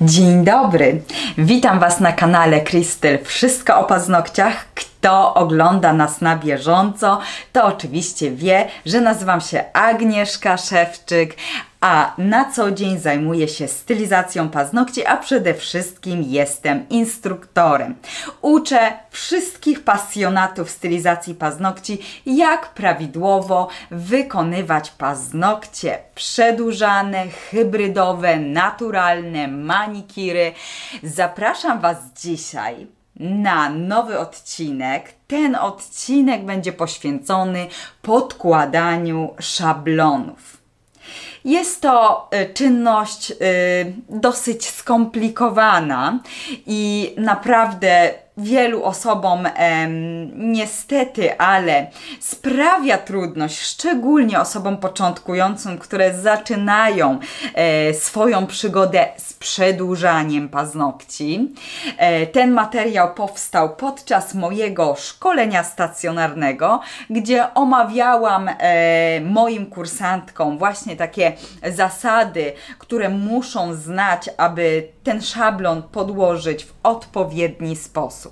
Dzień dobry, witam Was na kanale Krystel Wszystko o paznokciach. Kto ogląda nas na bieżąco, to oczywiście wie, że nazywam się Agnieszka Szewczyk, a na co dzień zajmuję się stylizacją paznokci, a przede wszystkim jestem instruktorem. Uczę wszystkich pasjonatów stylizacji paznokci, jak prawidłowo wykonywać paznokcie przedłużane, hybrydowe, naturalne, manikiry. Zapraszam Was dzisiaj na nowy odcinek. Ten odcinek będzie poświęcony podkładaniu szablonów. Jest to czynność dosyć skomplikowana i naprawdę wielu osobom niestety, ale sprawia trudność, szczególnie osobom początkującym, które zaczynają swoją przygodę z przedłużaniem paznokci. Ten materiał powstał podczas mojego szkolenia stacjonarnego, gdzie omawiałam moim kursantkom właśnie takie zasady, które muszą znać, aby ten szablon podłożyć w odpowiedni sposób.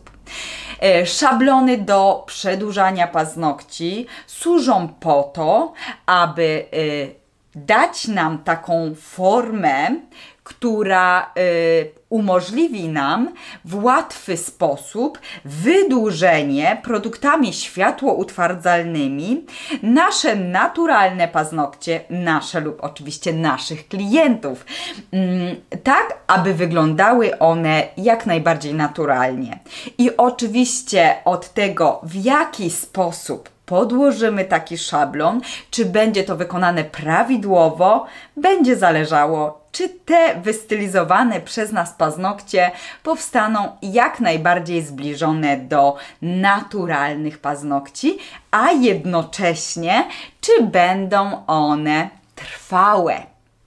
Szablony do przedłużania paznokci służą po to, aby dać nam taką formę, która umożliwi nam w łatwy sposób wydłużenie produktami światłoutwardzalnymi nasze naturalne paznokcie, nasze lub oczywiście naszych klientów, tak aby wyglądały one jak najbardziej naturalnie. I oczywiście od tego, w jaki sposób podłożymy taki szablon, czy będzie to wykonane prawidłowo, będzie zależało, czy te wystylizowane przez nas paznokcie powstaną jak najbardziej zbliżone do naturalnych paznokci, a jednocześnie, czy będą one trwałe.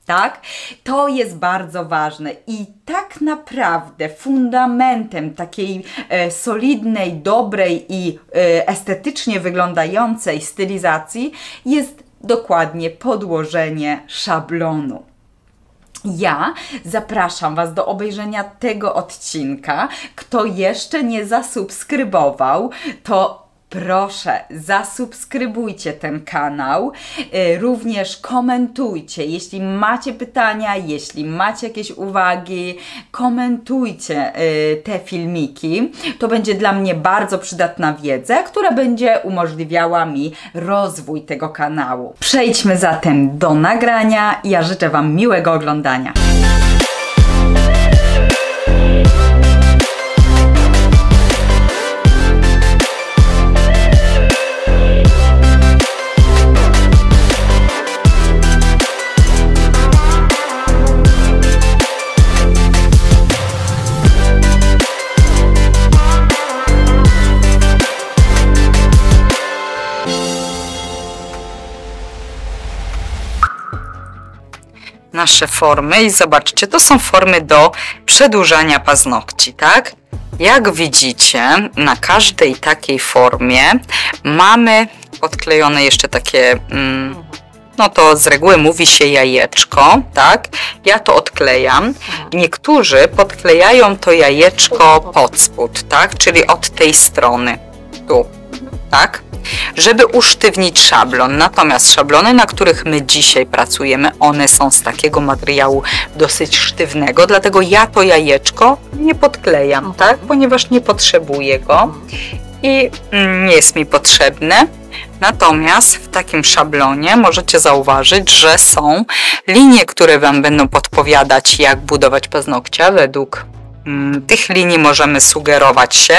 Tak? To jest bardzo ważne i tak naprawdę fundamentem takiej solidnej, dobrej i estetycznie wyglądającej stylizacji jest dokładnie podłożenie szablonu. Ja zapraszam Was do obejrzenia tego odcinka. Kto jeszcze nie zasubskrybował, to proszę, zasubskrybujcie ten kanał, również komentujcie, jeśli macie pytania, jeśli macie jakieś uwagi, komentujcie te filmiki. To będzie dla mnie bardzo przydatna wiedza, która będzie umożliwiała mi rozwój tego kanału. Przejdźmy zatem do nagrania. Ja życzę Wam miłego oglądania. Nasze formy i zobaczcie, to są formy do przedłużania paznokci, tak? Jak widzicie, na każdej takiej formie mamy podklejone jeszcze takie, no to z reguły mówi się jajeczko, tak? Ja to odklejam. Niektórzy podklejają to jajeczko pod spód, tak? Czyli od tej strony, tu, tak? Żeby usztywnić szablon. Natomiast szablony, na których my dzisiaj pracujemy, one są z takiego materiału dosyć sztywnego, dlatego ja to jajeczko nie podklejam, tak? Ponieważ nie potrzebuję go i nie jest mi potrzebne. Natomiast w takim szablonie możecie zauważyć, że są linie, które Wam będą podpowiadać, jak budować paznokcia. Według tych linii możemy sugerować się,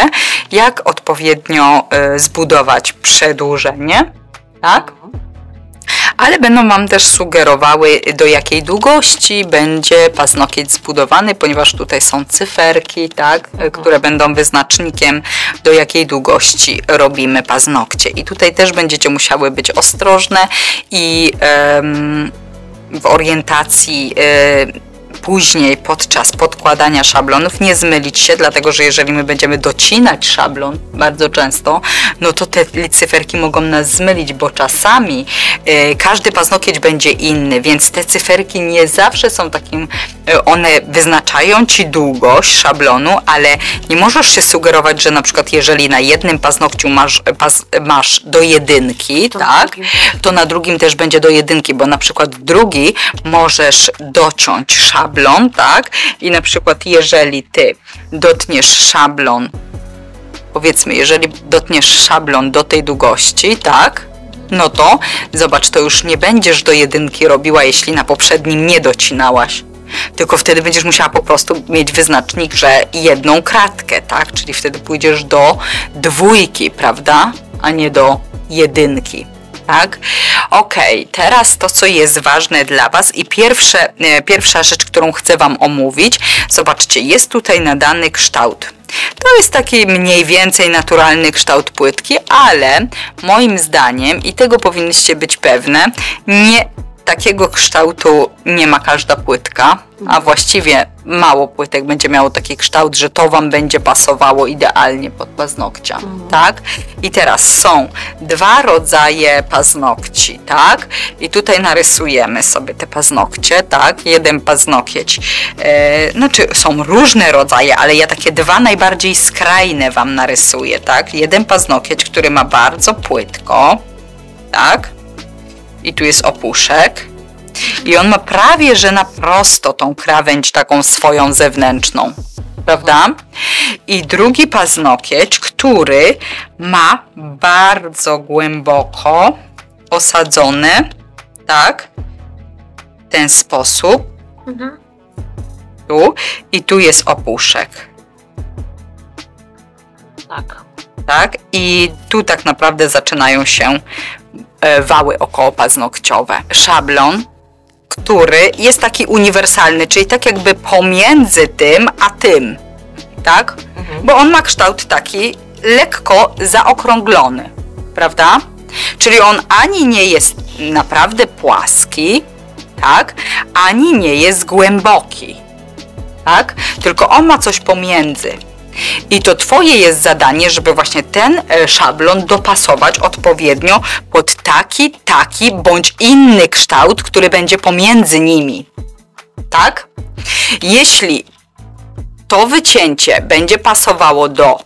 jak odpowiednio zbudować przedłużenie, tak? Ale będą Wam też sugerowały, do jakiej długości będzie paznokieć zbudowany, ponieważ tutaj są cyferki, tak, które będą wyznacznikiem, do jakiej długości robimy paznokcie. I tutaj też będziecie musiały być ostrożne i w orientacji później podczas podkładania szablonów nie zmylić się, dlatego że jeżeli my będziemy docinać szablon bardzo często, no to te cyferki mogą nas zmylić, bo czasami każdy paznokieć będzie inny, więc te cyferki nie zawsze są takim, one wyznaczają Ci długość szablonu, ale nie możesz się sugerować, że na przykład jeżeli na jednym paznokciu masz do 1, tak, to na drugim też będzie do 1, bo na przykład drugi możesz dociąć szablon, tak, i na przykład jeżeli Ty dotniesz szablon, powiedzmy, jeżeli dotniesz szablon do tej długości, tak, no to zobacz, to już nie będziesz do 1 robiła, jeśli na poprzednim nie docinałaś. Tylko wtedy będziesz musiała po prostu mieć wyznacznik, że 1 kratkę, tak? Czyli wtedy pójdziesz do 2, prawda? A nie do 1. Tak? Ok, teraz to, co jest ważne dla Was i pierwsza rzecz, którą chcę Wam omówić, zobaczcie, jest tutaj nadany kształt. To jest taki mniej więcej naturalny kształt płytki, ale moim zdaniem, i tego powinniście być pewne, takiego kształtu nie ma każda płytka, a właściwie mało płytek będzie miało taki kształt, że to Wam będzie pasowało idealnie pod paznokcia, tak? I teraz są 2 rodzaje paznokci, tak? I tutaj narysujemy sobie te paznokcie, tak? Jeden paznokieć, znaczy są różne rodzaje, ale ja takie 2 najbardziej skrajne Wam narysuję, tak? Jeden paznokieć, który ma bardzo płytko, tak? I tu jest opuszek i on ma prawie, że na prosto tą krawędź taką swoją zewnętrzną, prawda? I drugi paznokieć, który ma bardzo głęboko osadzone, tak? W ten sposób. Tu i tu jest opuszek. Tak. Tak? I tu tak naprawdę zaczynają się wały okołopaznokciowe. Szablon, który jest taki uniwersalny, czyli tak jakby pomiędzy tym a tym, tak? Bo on ma kształt taki lekko zaokrąglony, prawda? Czyli on ani nie jest naprawdę płaski, tak? Ani nie jest głęboki, tak? Tylko on ma coś pomiędzy. I to Twoje jest zadanie, żeby właśnie ten szablon dopasować odpowiednio pod taki bądź inny kształt, który będzie pomiędzy nimi. Tak? Jeśli to wycięcie będzie pasowało do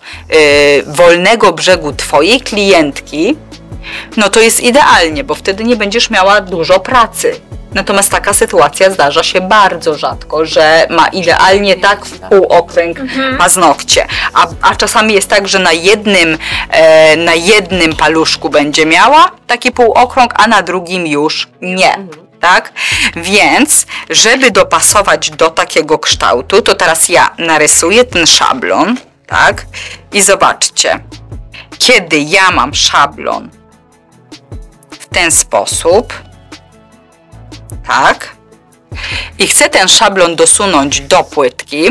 wolnego brzegu Twojej klientki, no to jest idealnie, bo wtedy nie będziesz miała dużo pracy. Natomiast taka sytuacja zdarza się bardzo rzadko, że ma idealnie tak w półokręg paznokcie. A czasami jest tak, że na jednym paluszku będzie miała taki półokrąg, a na drugim już nie. Tak? Więc, żeby dopasować do takiego kształtu, to teraz ja narysuję ten szablon, tak? I zobaczcie, kiedy ja mam szablon w ten sposób, tak, i chcę ten szablon dosunąć do płytki,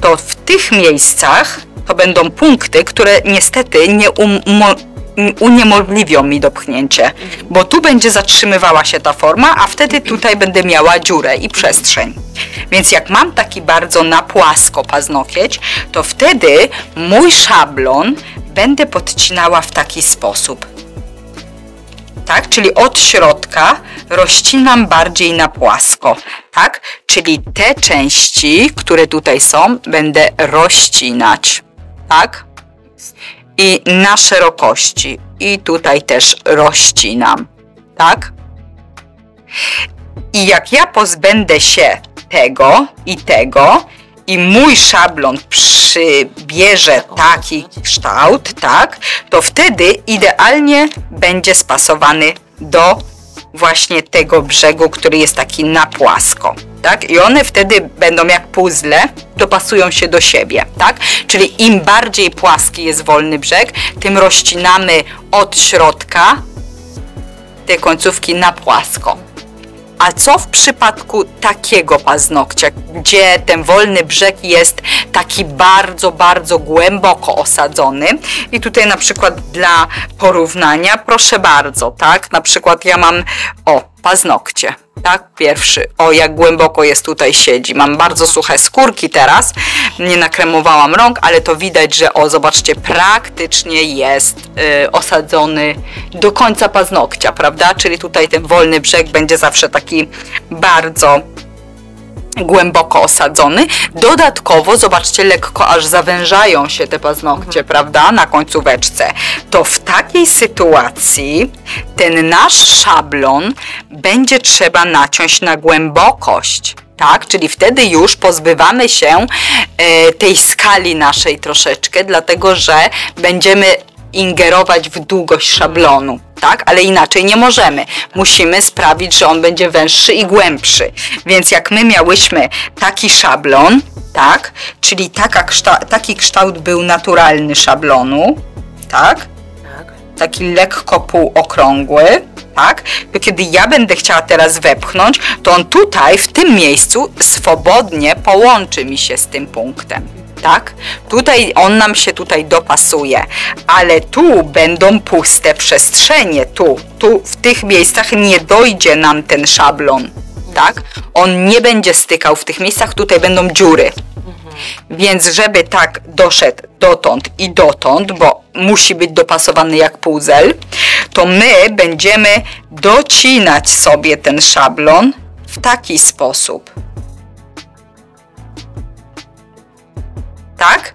to w tych miejscach to będą punkty, które niestety nie uniemożliwią mi dopchnięcie, bo tu będzie zatrzymywała się ta forma, a wtedy tutaj będę miała dziurę i przestrzeń. Więc jak mam taki bardzo na płasko paznokieć, to wtedy mój szablon będę podcinała w taki sposób. Tak? Czyli od środka rozcinam bardziej na płasko, tak? Czyli te części, które tutaj są, będę rozcinać, tak? I na szerokości. I tutaj też rozcinam, tak? I jak ja pozbędę się tego i mój szablon przybierze taki kształt, tak, to wtedy idealnie będzie spasowany do właśnie tego brzegu, który jest taki na płasko, tak? I one wtedy będą jak puzzle, dopasują się do siebie, tak? Czyli im bardziej płaski jest wolny brzeg, tym rozcinamy od środka te końcówki na płasko. A co w przypadku takiego paznokcia, gdzie ten wolny brzeg jest taki bardzo, bardzo głęboko osadzony? I tutaj na przykład dla porównania, proszę bardzo, tak? Na przykład ja mam, paznokcie, tak? Pierwszy, jak głęboko jest tutaj siedzi. Mam bardzo suche skórki teraz, nie nakremowałam rąk, ale to widać, że zobaczcie, praktycznie jest osadzony do końca paznokcia, prawda? Czyli tutaj ten wolny brzeg będzie zawsze taki bardzo głęboko osadzony. Dodatkowo, zobaczcie, lekko aż zawężają się te paznokcie, prawda, na końcóweczce. To w takiej sytuacji ten nasz szablon będzie trzeba naciąć na głębokość. Tak, czyli wtedy już pozbywamy się tej skali naszej troszeczkę, dlatego że będziemy ingerować w długość szablonu, tak? Ale inaczej nie możemy. Musimy sprawić, że on będzie węższy i głębszy. Więc jak my miałyśmy taki szablon, tak? Czyli taki kształt był naturalny szablonu, tak? Taki lekko półokrągły, tak? To kiedy ja będę chciała teraz wepchnąć, to on tutaj, w tym miejscu swobodnie połączy mi się z tym punktem. Tak? Tutaj on nam się tutaj dopasuje, ale tu będą puste przestrzenie, tu w tych miejscach nie dojdzie nam ten szablon, tak? On nie będzie stykał w tych miejscach, tutaj będą dziury. Więc żeby tak doszedł dotąd i dotąd, bo musi być dopasowany jak puzzle, to my będziemy docinać sobie ten szablon w taki sposób. Tak?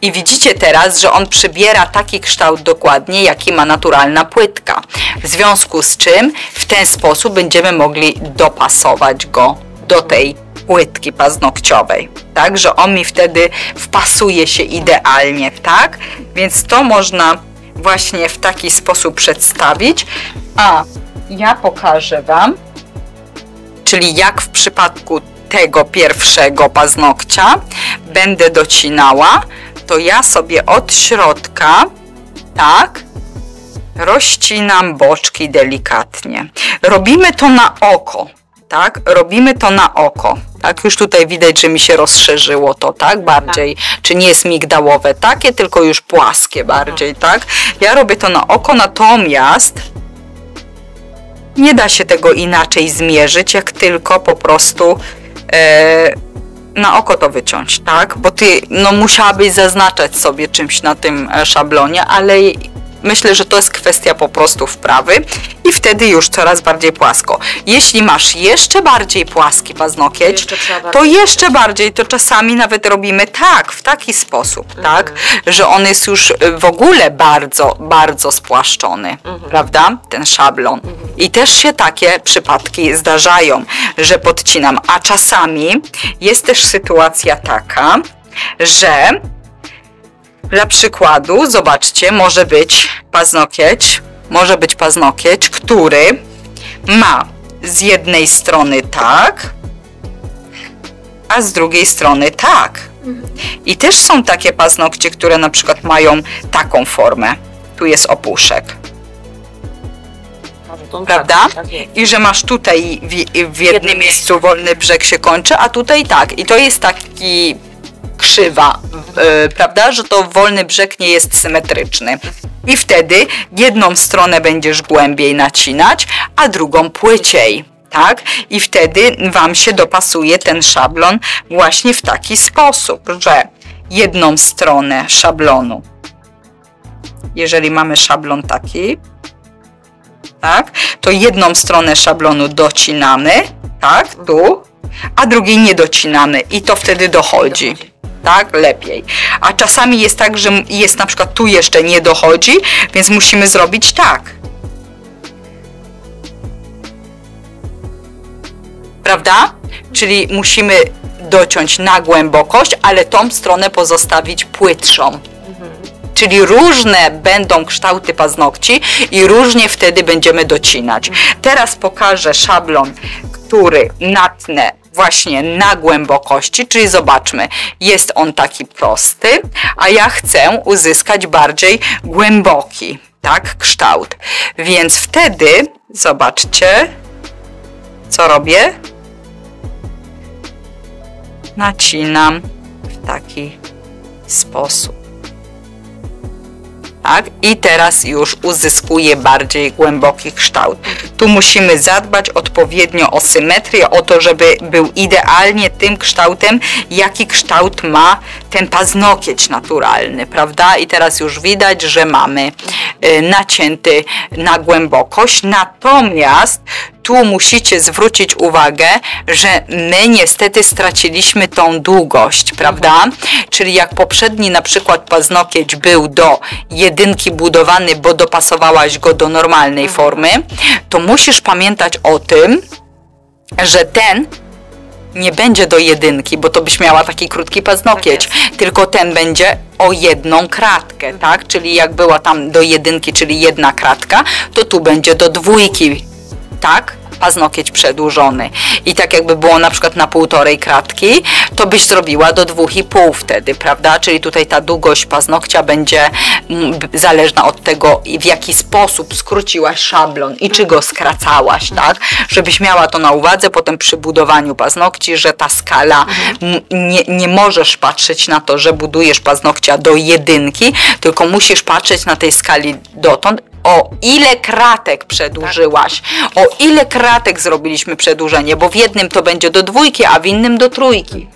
I widzicie teraz, że on przybiera taki kształt dokładnie, jaki ma naturalna płytka. W związku z czym w ten sposób będziemy mogli dopasować go do tej płytki paznokciowej. Tak, że on mi wtedy wpasuje się idealnie, tak? Więc to można właśnie w taki sposób przedstawić. A ja pokażę Wam, czyli jak w przypadku tego pierwszego paznokcia będę docinała, to ja sobie od środka, tak, rozcinam boczki delikatnie. Robimy to na oko, tak, robimy to na oko. Tak, już tutaj widać, że mi się rozszerzyło to, tak, bardziej, czy nie jest migdałowe takie, tylko już płaskie bardziej, tak. Ja robię to na oko, natomiast nie da się tego inaczej zmierzyć, jak tylko po prostu na oko to wyciąć, tak? Bo ty musiałabyś zaznaczać sobie czymś na tym szablonie, ale myślę, że to jest kwestia po prostu wprawy i wtedy już coraz bardziej płasko. Jeśli masz jeszcze bardziej płaski paznokieć, to jeszcze bardziej, to czasami nawet robimy tak, w taki sposób, tak? Że on jest już w ogóle bardzo, bardzo spłaszczony, prawda? Ten szablon. I też się takie przypadki zdarzają, że podcinam, a czasami jest też sytuacja taka, że dla przykładu, zobaczcie, może być paznokieć, który ma z jednej strony tak, a z drugiej strony tak. I też są takie paznokcie, które na przykład mają taką formę. Tu jest opuszek. Prawda? I że masz tutaj w jednym miejscu wolny brzeg się kończy, a tutaj tak. I to jest taki krzywa, prawda, że to wolny brzeg nie jest symetryczny. I wtedy jedną stronę będziesz głębiej nacinać, a drugą płyciej, tak? I wtedy Wam się dopasuje ten szablon właśnie w taki sposób, że jedną stronę szablonu, jeżeli mamy szablon taki, tak, to jedną stronę szablonu docinamy, tak, tu, a drugiej nie docinamy i to wtedy dochodzi. Tak, lepiej. A czasami jest tak, że jest na przykład tu jeszcze nie dochodzi, więc musimy zrobić tak. Prawda? Czyli musimy dociąć na głębokość, ale tą stronę pozostawić płytszą. Czyli różne będą kształty paznokci i różnie wtedy będziemy docinać. Teraz pokażę szablon, który natnę właśnie na głębokości, czyli zobaczmy, jest on taki prosty, a ja chcę uzyskać bardziej głęboki, tak, kształt. Więc wtedy, zobaczcie, co robię? Nacinam w taki sposób. Tak? I teraz już uzyskuję bardziej głęboki kształt. Tu musimy zadbać odpowiednio o symetrię, o to, żeby był idealnie tym kształtem, jaki kształt ma ten paznokieć naturalny, prawda? I teraz już widać, że mamy nacięty na głębokość, natomiast tu musicie zwrócić uwagę, że my niestety straciliśmy tą długość, prawda? Czyli jak poprzedni na przykład paznokieć był do jedynki budowany, bo dopasowałaś go do normalnej formy, to musisz pamiętać o tym, że ten nie będzie do jedynki, bo to byś miała taki krótki paznokieć, tylko ten będzie o jedną kratkę, tak? Czyli jak była tam do jedynki, czyli jedna kratka, to tu będzie do dwójki, tak? Paznokieć przedłużony. I tak jakby było na przykład na 1,5 kratki, to byś zrobiła do 2,5 wtedy, prawda? Czyli tutaj ta długość paznokcia będzie zależna od tego, w jaki sposób skróciłaś szablon i czy go skracałaś, tak? Żebyś miała to na uwadze potem przy budowaniu paznokci, że ta skala, nie możesz patrzeć na to, że budujesz paznokcia do jedynki, tylko musisz patrzeć na tej skali dotąd, o ile kratek przedłużyłaś, o ile kratek zrobiliśmy przedłużenie, bo w jednym to będzie do 2, a w innym do 3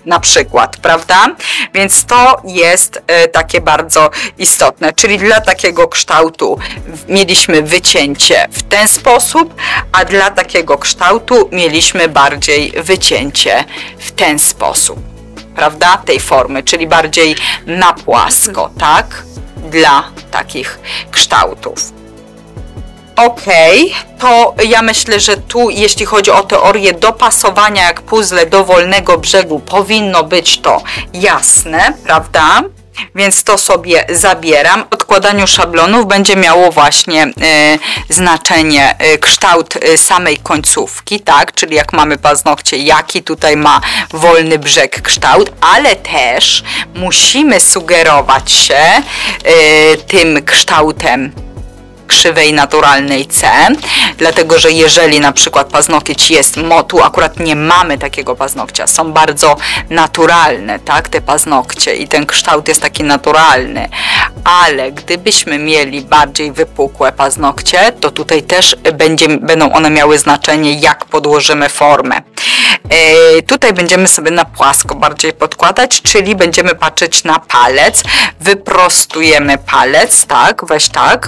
na przykład, prawda? Więc to jest takie bardzo istotne, czyli dla takiego kształtu mieliśmy wycięcie w ten sposób, a dla takiego kształtu mieliśmy bardziej wycięcie w ten sposób, prawda? Tej formy, czyli bardziej na płasko, tak? Dla takich kształtów. To ja myślę, że tu jeśli chodzi o teorię dopasowania jak puzzle do wolnego brzegu powinno być to jasne, prawda? Więc to sobie zabieram. W odkładaniu szablonów będzie miało właśnie znaczenie kształt samej końcówki, tak? Czyli jak mamy paznokcie, jaki tutaj ma wolny brzeg kształt, ale też musimy sugerować się tym kształtem krzywej naturalnej C, dlatego że jeżeli na przykład paznokieć jest, tu akurat nie mamy takiego paznokcia, są bardzo naturalne, tak, te paznokcie i ten kształt jest taki naturalny, ale gdybyśmy mieli bardziej wypukłe paznokcie, to tutaj też będą one miały znaczenie, jak podłożymy formę. Tutaj będziemy sobie na płasko bardziej podkładać, czyli będziemy patrzeć na palec, wyprostujemy palec, tak, weź tak,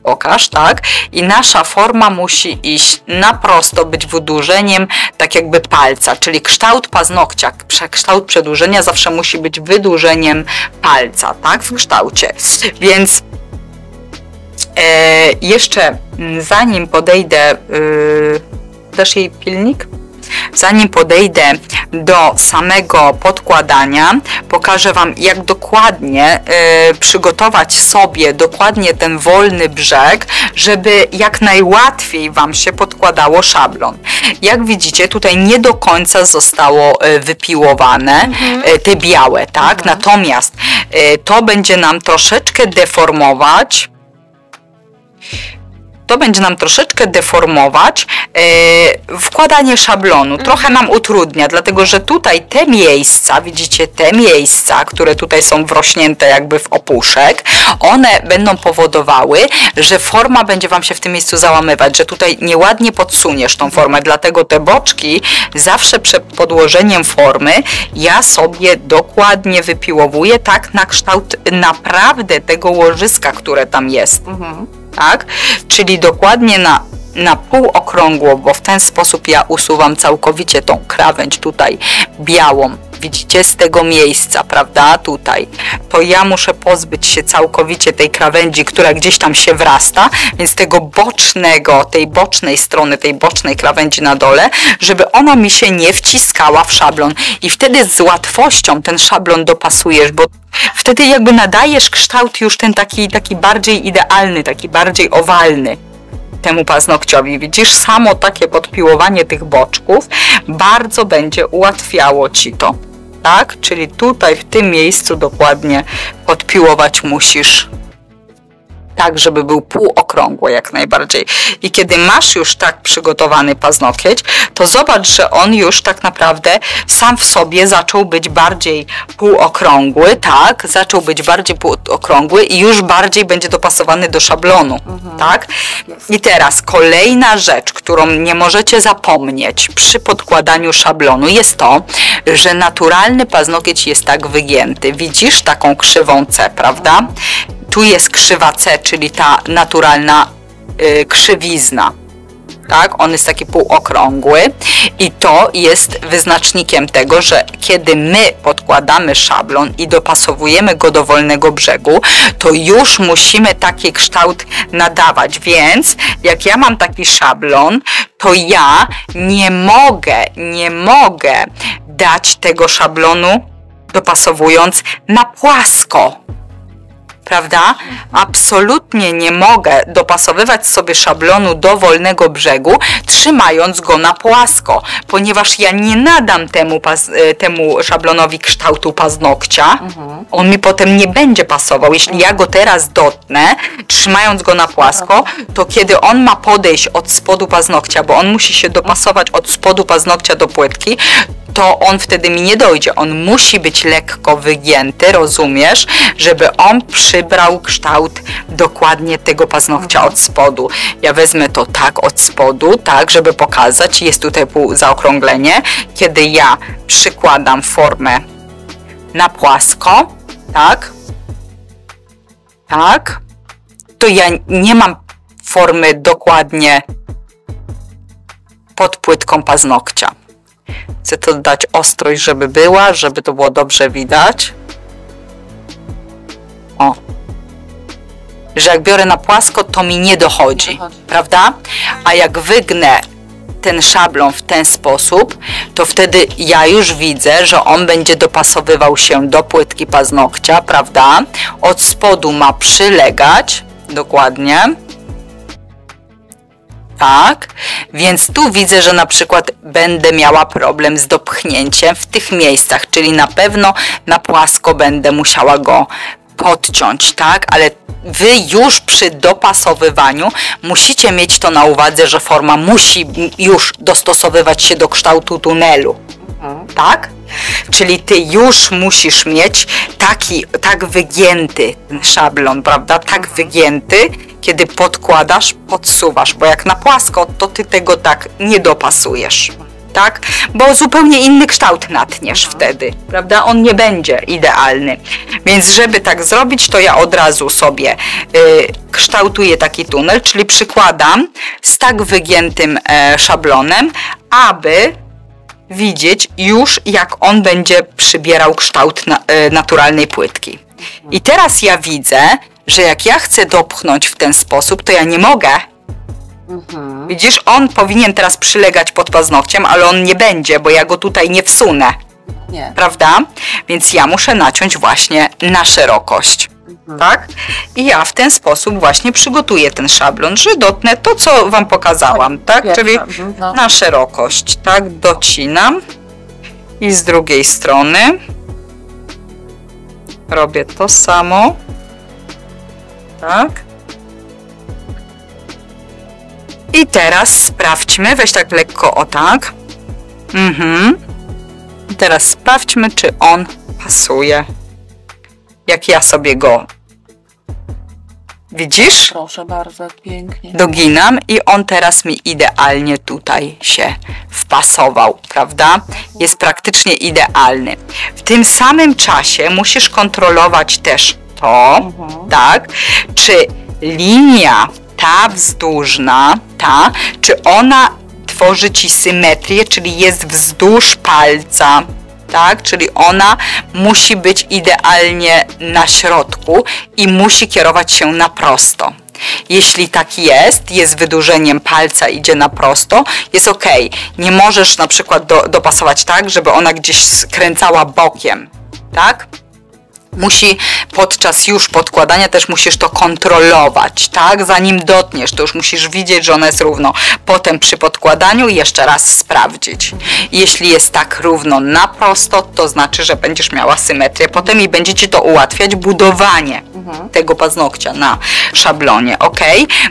pokaż, tak? I nasza forma musi iść na prosto, być wydłużeniem tak jakby palca, czyli kształt paznokcia, kształt przedłużenia zawsze musi być wydłużeniem palca, tak? W kształcie. Więc jeszcze zanim podejdę, dasz jej pilnik? Zanim podejdę do samego podkładania, pokażę Wam, jak dokładnie przygotować sobie dokładnie ten wolny brzeg, żeby jak najłatwiej Wam się podkładało szablon. Jak widzicie, tutaj nie do końca zostało wypiłowane te białe, tak? Natomiast to będzie nam troszeczkę deformować. To będzie nam troszeczkę deformować wkładanie szablonu. Trochę nam utrudnia, dlatego że tutaj te miejsca, widzicie, te miejsca, które tutaj są wrośnięte jakby w opuszek, one będą powodowały, że forma będzie Wam się w tym miejscu załamywać, że tutaj nieładnie podsuniesz tą formę, dlatego te boczki zawsze przed podłożeniem formy ja sobie dokładnie wypiłowuję tak na kształt naprawdę tego łożyska, które tam jest. Tak? Czyli dokładnie na półokrągło, bo w ten sposób ja usuwam całkowicie tą krawędź tutaj białą. Widzicie, z tego miejsca, prawda, tutaj, to ja muszę pozbyć się całkowicie tej krawędzi, która gdzieś tam się wrasta, więc tego bocznego, tej bocznej strony, tej bocznej krawędzi na dole, żeby ona mi się nie wciskała w szablon i wtedy z łatwością ten szablon dopasujesz, bo wtedy jakby nadajesz kształt już ten taki bardziej idealny, taki bardziej owalny temu paznokciowi. Widzisz, samo takie podpiłowanie tych boczków bardzo będzie ułatwiało Ci to, tak? Czyli tutaj w tym miejscu dokładnie podpiłować musisz tak, żeby był półokrągły jak najbardziej. I kiedy masz już tak przygotowany paznokieć, to zobacz, że on już tak naprawdę sam w sobie zaczął być bardziej półokrągły, tak? Zaczął być bardziej półokrągły i już bardziej będzie dopasowany do szablonu, tak? I teraz kolejna rzecz, którą nie możecie zapomnieć przy podkładaniu szablonu jest to, że naturalny paznokieć jest tak wygięty. Widzisz taką krzywą C, prawda? Tu jest krzywa C, czyli ta naturalna krzywizna. Tak? On jest taki półokrągły i to jest wyznacznikiem tego, że kiedy my podkładamy szablon i dopasowujemy go do wolnego brzegu, to już musimy taki kształt nadawać, więc jak ja mam taki szablon, to ja nie mogę dać tego szablonu dopasowując na płasko. Prawda? Absolutnie nie mogę dopasowywać sobie szablonu do wolnego brzegu, trzymając go na płasko, ponieważ ja nie nadam temu szablonowi kształtu paznokcia. On mi potem nie będzie pasował. Jeśli ja go teraz dotnę, trzymając go na płasko, to kiedy on ma podejść od spodu paznokcia, bo on musi się dopasować od spodu paznokcia do płytki, to on wtedy mi nie dojdzie. On musi być lekko wygięty, rozumiesz? Żeby on przybrał kształt dokładnie tego paznokcia od spodu. Ja wezmę to tak od spodu, tak, żeby pokazać. Jest tutaj półzaokrąglenie. Kiedy ja przykładam formę na płasko, tak, to ja nie mam formy dokładnie pod płytką paznokcia. Chcę to dać ostrość, żeby była, żeby to było dobrze widać. O. Że jak biorę na płasko, to mi nie dochodzi, prawda? A jak wygnę ten szablon w ten sposób, to wtedy ja już widzę, że on będzie dopasowywał się do płytki paznokcia, prawda? Od spodu ma przylegać, dokładnie. Tak, więc tu widzę, że na przykład będę miała problem z dopchnięciem w tych miejscach, czyli na pewno na płasko będę musiała go podciąć, tak, ale wy już przy dopasowywaniu musicie mieć to na uwadze, że forma musi już dostosowywać się do kształtu tunelu, tak? Czyli ty już musisz mieć tak wygięty ten szablon, prawda, tak wygięty, kiedy podkładasz, podsuwasz, bo jak na płasko, to ty tego tak nie dopasujesz, tak? Bo zupełnie inny kształt natniesz wtedy, prawda? On nie będzie idealny. Więc żeby tak zrobić, to ja od razu sobie kształtuję taki tunel, czyli przykładam z tak wygiętym szablonem, aby widzieć już, jak on będzie przybierał kształt naturalnej płytki. I teraz ja widzę, że jak ja chcę dopchnąć w ten sposób, to ja nie mogę. Widzisz, on powinien teraz przylegać pod paznokciem, ale on nie będzie, bo ja go tutaj nie wsunę. Nie. Prawda? Więc ja muszę naciąć właśnie na szerokość. Tak? I ja w ten sposób właśnie przygotuję ten szablon, że dotnę to, co wam pokazałam, tak? Czyli na szerokość, tak? Docinam i z drugiej strony robię to samo. Tak? I teraz sprawdźmy, weź tak lekko o tak. I teraz sprawdźmy, czy on pasuje. Jak ja sobie go, widzisz? Proszę bardzo, pięknie. Doginam i on teraz mi idealnie tutaj się wpasował, prawda? Jest praktycznie idealny. W tym samym czasie musisz kontrolować też to, tak? Czy linia ta wzdłużna, czy ona tworzy ci symetrię, czyli jest wzdłuż palca, tak? Czyli ona musi być idealnie na środku i musi kierować się na prosto. Jeśli tak jest wydłużeniem palca, idzie na prosto, jest ok. Nie możesz na przykład dopasować tak, żeby ona gdzieś skręcała bokiem, tak? Musi podczas już podkładania też musisz to kontrolować, tak? Zanim dotniesz, to już musisz widzieć, że ona jest równo. Potem przy podkładaniu jeszcze raz sprawdzić. Jeśli jest tak równo na prosto, to znaczy, że będziesz miała symetrię potem i będzie ci to ułatwiać budowanie. tego paznokcia na szablonie, ok?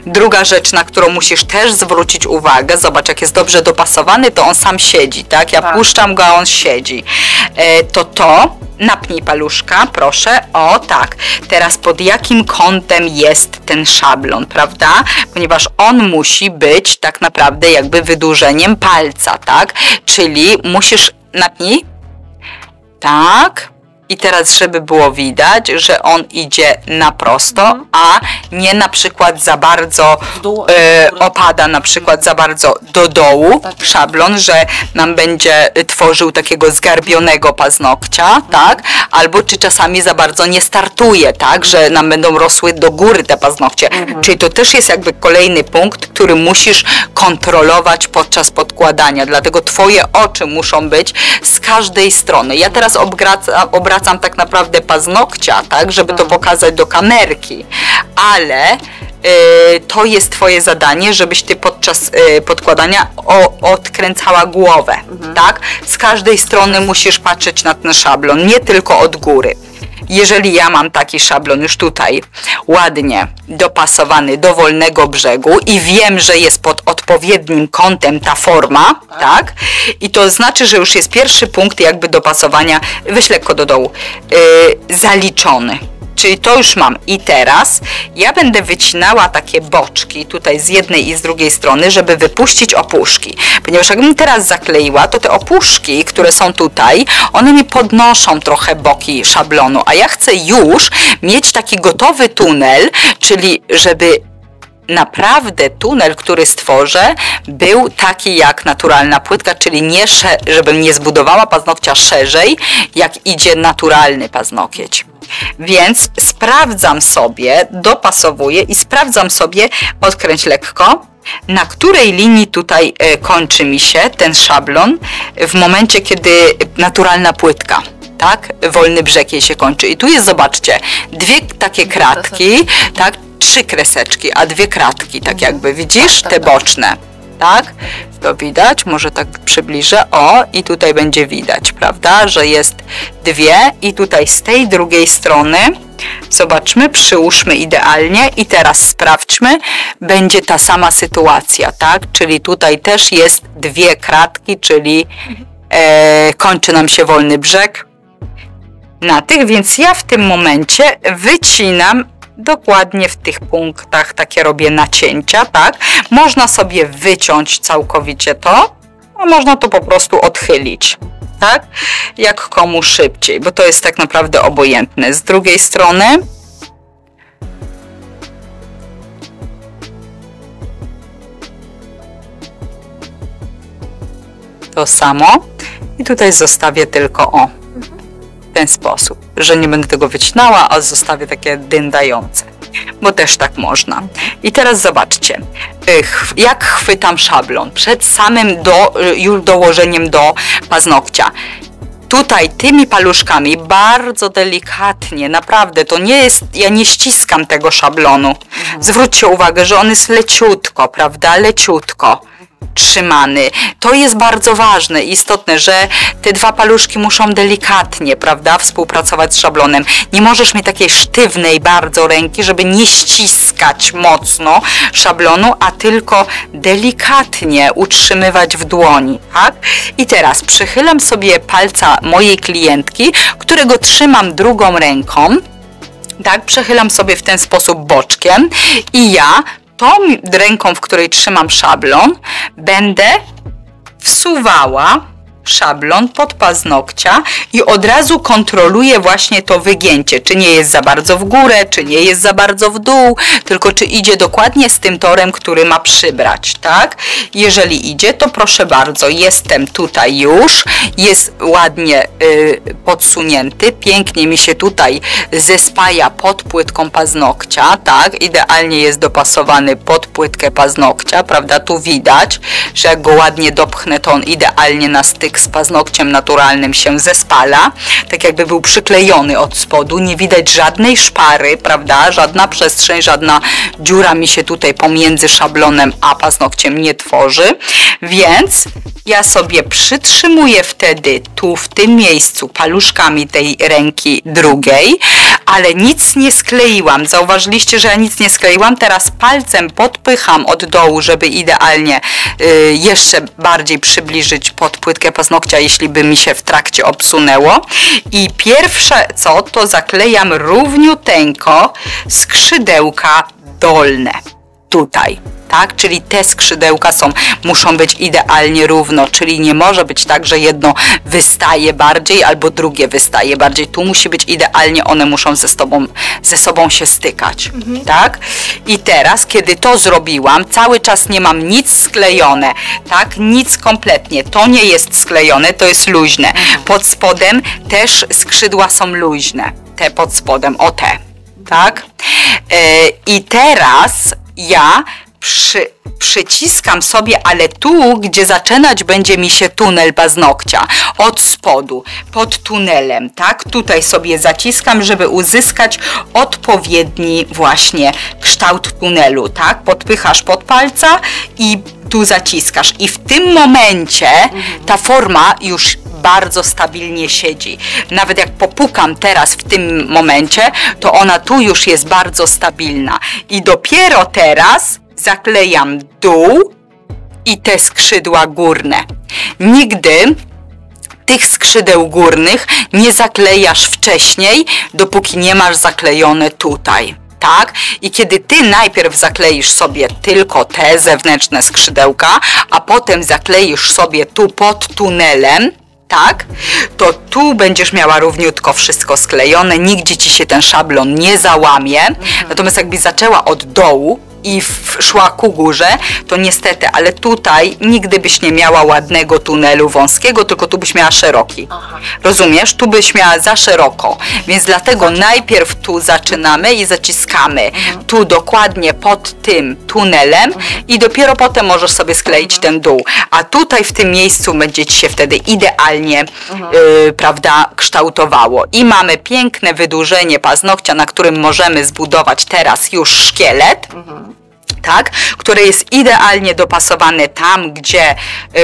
Druga rzecz, na którą musisz też zwrócić uwagę, zobacz, jak jest dobrze dopasowany, to on sam siedzi, tak? Ja puszczam go, a on siedzi. Napnij paluszka, proszę, o tak. Teraz pod jakim kątem jest ten szablon, prawda? Ponieważ on musi być tak naprawdę jakby wydłużeniem palca, tak? Czyli musisz, napnij, tak. I teraz, żeby było widać, że on idzie na prosto, a nie na przykład za bardzo opada na przykład za bardzo do dołu szablon, że nam będzie tworzył takiego zgarbionego paznokcia, tak? Albo czy czasami za bardzo nie startuje, tak? Że nam będą rosły do góry te paznokcie. Czyli to też jest jakby kolejny punkt, który musisz kontrolować podczas podkładania. Dlatego twoje oczy muszą być z każdej strony. Ja teraz obracam tak naprawdę paznokcia, tak, żeby to pokazać do kamerki, ale to jest twoje zadanie, żebyś ty podczas podkładania odkręcała głowę, tak? Z każdej strony musisz patrzeć na ten szablon, nie tylko od góry. Jeżeli ja mam taki szablon już tutaj ładnie dopasowany do wolnego brzegu i wiem, że jest pod odpowiednim kątem ta forma, tak? I to znaczy, że już jest pierwszy punkt jakby dopasowania, weź lekko do dołu, zaliczony. Czyli to już mam. I teraz ja będę wycinała takie boczki tutaj z jednej i z drugiej strony, żeby wypuścić opuszki. Ponieważ jakbym teraz zakleiła, to te opuszki, które są tutaj, one mi podnoszą trochę boki szablonu, a ja chcę już mieć taki gotowy tunel, czyli żeby naprawdę tunel, który stworzę, był taki jak naturalna płytka, czyli nie, żebym nie zbudowała paznokcia szerzej, jak idzie naturalny paznokieć. Więc sprawdzam sobie, dopasowuję i sprawdzam sobie, odkręć lekko, na której linii tutaj kończy mi się ten szablon w momencie, kiedy naturalna płytka, tak, wolny brzeg jej się kończy. I tu jest, zobaczcie, dwie takie kratki, tak, 3 kreseczki, a 2 kratki, tak jakby, widzisz, te boczne, tak? To widać, może tak przybliżę, o, i tutaj będzie widać, prawda, że jest 2 i tutaj z tej drugiej strony, zobaczmy, przyłóżmy idealnie i teraz sprawdźmy, będzie ta sama sytuacja, tak, czyli tutaj też jest 2 kratki, czyli kończy nam się wolny brzeg na tych, więc ja w tym momencie wycinam dokładnie w tych punktach, takie robię nacięcia, tak? Można sobie wyciąć całkowicie to, a można to po prostu odchylić, tak? Jak komu szybciej, bo to jest tak naprawdę obojętne. Z drugiej strony to samo i tutaj zostawię tylko w ten sposób, że nie będę tego wycinała, a zostawię takie dyndające, bo też tak można. I teraz zobaczcie, jak chwytam szablon przed samym już dołożeniem do paznokcia. Tutaj tymi paluszkami bardzo delikatnie, naprawdę to nie jest, ja nie ściskam tego szablonu. Zwróćcie uwagę, że on jest leciutko, prawda, leciutko trzymany. To jest bardzo ważne i istotne, że te 2 paluszki muszą delikatnie, prawda, współpracować z szablonem. Nie możesz mieć takiej sztywnej bardzo ręki, żeby nie ściskać mocno szablonu, a tylko delikatnie utrzymywać w dłoni, tak? I teraz przychylam sobie palca mojej klientki, którego trzymam drugą ręką, tak, przechylam sobie w ten sposób boczkiem i ja tą ręką, w której trzymam szablon, będę wsuwała szablon pod paznokcia i od razu kontroluję właśnie to wygięcie, czy nie jest za bardzo w górę, czy nie jest za bardzo w dół, tylko czy idzie dokładnie z tym torem, który ma przybrać, tak? Jeżeli idzie, to proszę bardzo, jestem tutaj już, jest ładnie podsunięty, pięknie mi się tutaj zespaja pod płytką paznokcia, tak? Idealnie jest dopasowany pod płytkę paznokcia, prawda? Tu widać, że jak go ładnie dopchnę, to on idealnie na styk z paznokciem naturalnym się zespala, tak jakby był przyklejony od spodu, nie widać żadnej szpary, prawda, żadna przestrzeń, żadna dziura mi się tutaj pomiędzy szablonem a paznokciem nie tworzy, więc ja sobie przytrzymuję wtedy tu w tym miejscu paluszkami tej ręki drugiej, ale nic nie skleiłam. Zauważyliście, że ja nic nie skleiłam? Teraz palcem podpycham od dołu, żeby idealnie jeszcze bardziej przybliżyć pod płytkę paznokcia, jeśli by mi się w trakcie obsunęło. I pierwsze co, to zaklejam równiuteńko skrzydełka dolne. Tutaj. Tak? Czyli te skrzydełka muszą być idealnie równo, czyli nie może być tak, że jedno wystaje bardziej albo drugie wystaje bardziej. Tu musi być idealnie, one muszą ze sobą się stykać. Tak? I teraz, kiedy to zrobiłam, cały czas nie mam nic sklejone, tak? Nic kompletnie. To nie jest sklejone, to jest luźne. Pod spodem też skrzydła są luźne. Te pod spodem, o te. Tak? I teraz ja przyciskam sobie, ale tu, gdzie zaczynać będzie mi się tunel paznokcia, od spodu, pod tunelem, tak? Tutaj sobie zaciskam, żeby uzyskać odpowiedni właśnie kształt tunelu, tak? Podpychasz pod palca i tu zaciskasz. I w tym momencie ta forma już bardzo stabilnie siedzi. Nawet jak popukam teraz w tym momencie, to ona tu już jest bardzo stabilna. I dopiero teraz zaklejam dół i te skrzydła górne. Nigdy tych skrzydeł górnych nie zaklejasz wcześniej, dopóki nie masz zaklejone tutaj. Tak? I kiedy ty najpierw zakleisz sobie tylko te zewnętrzne skrzydełka, a potem zakleisz sobie tu pod tunelem, tak, to tu będziesz miała równiutko wszystko sklejone, nigdzie ci się ten szablon nie załamie. Natomiast jakbyś zaczęła od dołu i szła ku górze, to niestety, ale tutaj nigdy byś nie miała ładnego tunelu wąskiego, tylko tu byś miała szeroki. Rozumiesz? Tu byś miała za szeroko, więc dlatego najpierw tu zaczynamy i zaciskamy tu dokładnie pod tym tunelem i dopiero potem możesz sobie skleić ten dół, a tutaj w tym miejscu będzie ci się wtedy idealnie prawda, kształtowało. I mamy piękne wydłużenie paznokcia, na którym możemy zbudować teraz już szkielet. Tak, które jest idealnie dopasowane tam, gdzie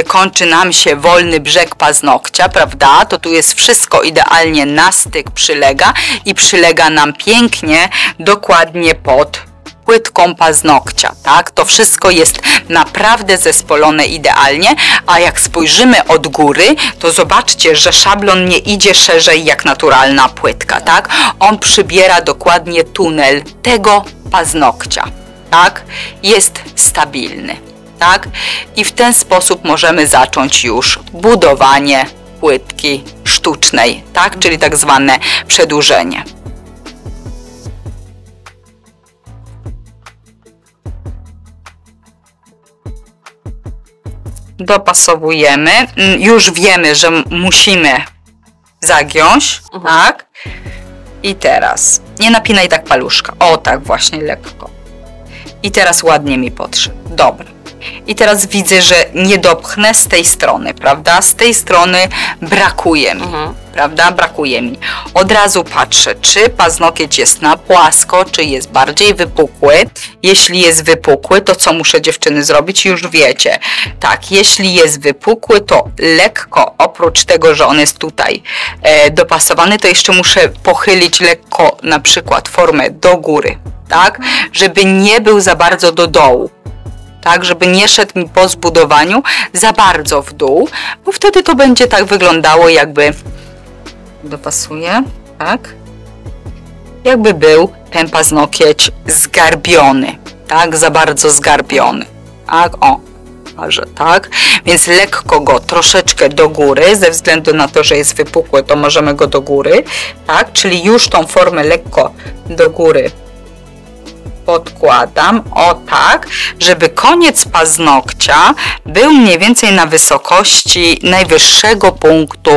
kończy nam się wolny brzeg paznokcia, prawda? To tu jest wszystko idealnie na styk przylega i przylega nam pięknie, dokładnie pod płytką paznokcia, tak? To wszystko jest naprawdę zespolone idealnie, a jak spojrzymy od góry, to zobaczcie, że szablon nie idzie szerzej jak naturalna płytka, tak? On przybiera dokładnie tunel tego paznokcia. Tak? Jest stabilny, tak? I w ten sposób możemy zacząć już budowanie płytki sztucznej, tak? Czyli tak zwane przedłużenie. Dopasowujemy, już wiemy, że musimy zagiąć, tak? I teraz nie napinaj tak paluszka, o tak właśnie lekko. I teraz ładnie mi podszedł. Dobra. I teraz widzę, że nie dopchnę z tej strony, prawda? Z tej strony brakuje mi, prawda? Brakuje mi. Od razu patrzę, czy paznokieć jest na płasko, czy jest bardziej wypukły. Jeśli jest wypukły, to co muszę, dziewczyny, zrobić? Już wiecie. Tak, jeśli jest wypukły, to lekko, oprócz tego, że on jest tutaj dopasowany, to jeszcze muszę pochylić lekko na przykład formę do góry. Tak, żeby nie był za bardzo do dołu, tak, żeby nie szedł mi po zbudowaniu za bardzo w dół, bo wtedy to będzie tak wyglądało, jakby dopasuję, tak, jakby był ten paznokieć zgarbiony, tak, za bardzo zgarbiony, tak, o, że tak, więc lekko go troszeczkę do góry, ze względu na to, że jest wypukły, to możemy go do góry, tak, czyli już tą formę lekko do góry podkładam, o tak, żeby koniec paznokcia był mniej więcej na wysokości najwyższego punktu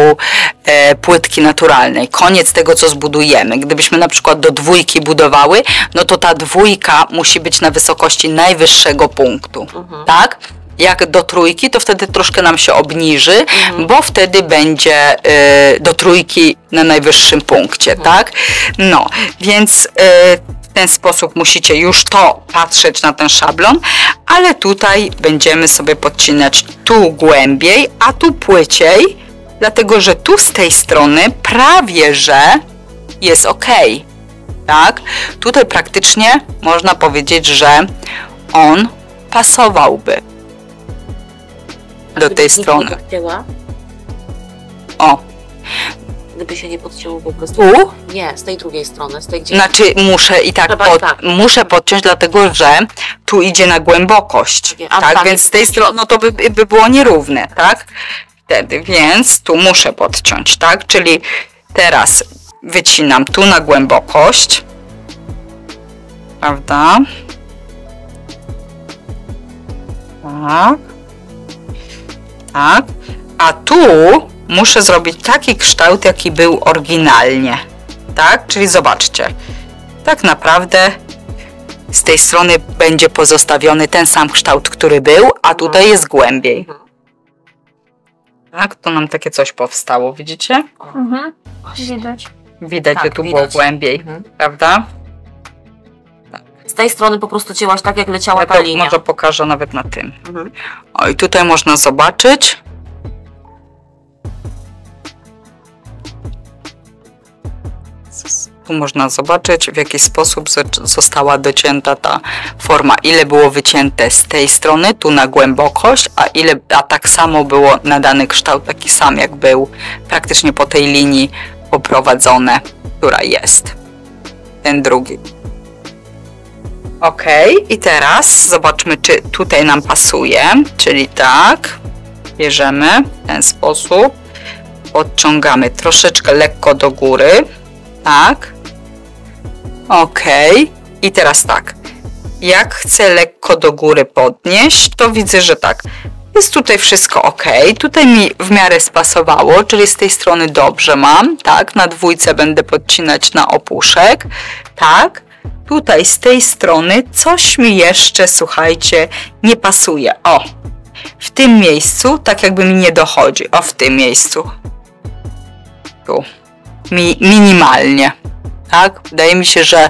płytki naturalnej. Koniec tego, co zbudujemy. Gdybyśmy na przykład do dwójki budowały, no to ta dwójka musi być na wysokości najwyższego punktu, tak? Jak do trójki, to wtedy troszkę nam się obniży, bo wtedy będzie do trójki na najwyższym punkcie, tak? No, więc w ten sposób musicie już to patrzeć na ten szablon, ale tutaj będziemy sobie podcinać tu głębiej, a tu płyciej, dlatego że tu z tej strony prawie że jest ok. tak? Tutaj praktycznie można powiedzieć, że on pasowałby do tej strony. O. Gdyby się nie podciął po prostu. Tu? Nie, z tej drugiej strony, z tej gdzie... Znaczy muszę i tak, muszę podciąć, dlatego że tu idzie na głębokość, tak? Więc z tej strony no to by było nierówne, tak? Wtedy, więc tu muszę podciąć, tak? Czyli teraz wycinam tu na głębokość, prawda? Tak. Tak. A tu muszę zrobić taki kształt, jaki był oryginalnie, tak? Czyli zobaczcie, tak naprawdę z tej strony będzie pozostawiony ten sam kształt, który był, a tutaj jest głębiej. Tak, to nam takie coś powstało, widzicie? Widać. Widać, że tu było głębiej, prawda? Z tej strony po prostu cięłaś tak, jak leciała Ja ta to linia. może pokażę nawet na tym. O, i tutaj można zobaczyć. Tu można zobaczyć, w jaki sposób została docięta ta forma. Ile było wycięte z tej strony, tu na głębokość, a tak samo było nadany kształt, taki sam jak był praktycznie po tej linii poprowadzone, która jest. Ten drugi. Ok, i teraz zobaczmy, czy tutaj nam pasuje. Czyli tak, bierzemy w ten sposób, podciągamy troszeczkę lekko do góry. Tak. Ok. I teraz tak. Jak chcę lekko do góry podnieść, to widzę, że tak. Jest tutaj wszystko ok. Tutaj mi w miarę spasowało, czyli z tej strony dobrze mam. Tak. Na dwójce będę podcinać na opuszek. Tak. Tutaj z tej strony coś mi jeszcze, słuchajcie, nie pasuje. O. W tym miejscu, tak jakby mi nie dochodzi. O, w tym miejscu. Tu. Minimalnie, tak? Wydaje mi się, że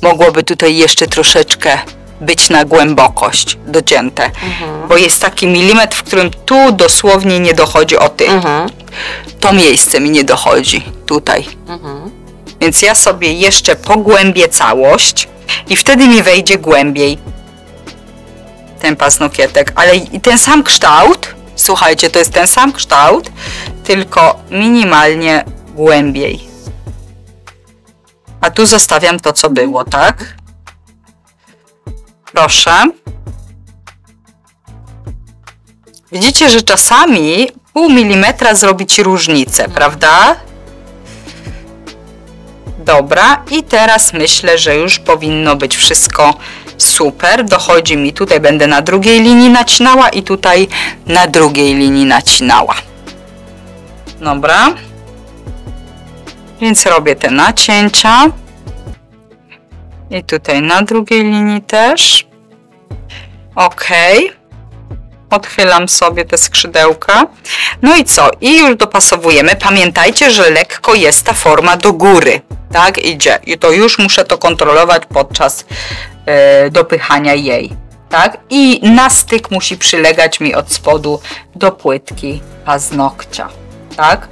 mogłoby tutaj jeszcze troszeczkę być na głębokość docięte, bo jest taki milimetr, w którym tu dosłownie nie dochodzi o ty. To miejsce mi nie dochodzi tutaj. Więc ja sobie jeszcze pogłębię całość i wtedy mi wejdzie głębiej ten paznokietek, ale i ten sam kształt, słuchajcie, to jest ten sam kształt, tylko minimalnie głębiej. A tu zostawiam to, co było, tak? Proszę. Widzicie, że czasami pół milimetra zrobi ci różnicę, prawda? Dobra, i teraz myślę, że już powinno być wszystko super. Dochodzi mi, tutaj będę na drugiej linii nacinała i tutaj na drugiej linii nacinała. Dobra. Więc robię te nacięcia. I tutaj na drugiej linii też. Ok. Odchylam sobie te skrzydełka. No i co? I już dopasowujemy. Pamiętajcie, że lekko jest ta forma do góry. Tak? Idzie. I to już muszę to kontrolować podczas dopychania jej. Tak? I na styk musi przylegać mi od spodu do płytki paznokcia. Tak?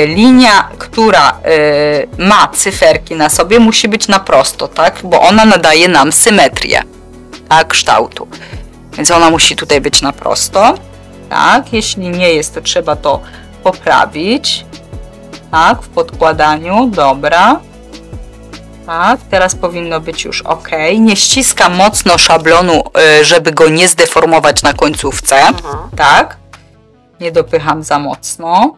Linia, która ma cyferki na sobie, musi być na prosto, tak? Bo ona nadaje nam symetrię, tak? Kształtu. Więc ona musi tutaj być na prosto, tak? Jeśli nie jest, to trzeba to poprawić, tak? W podkładaniu, dobra. Tak, teraz powinno być już ok. Nie ściskam mocno szablonu, żeby go nie zdeformować na końcówce, tak? Nie dopycham za mocno.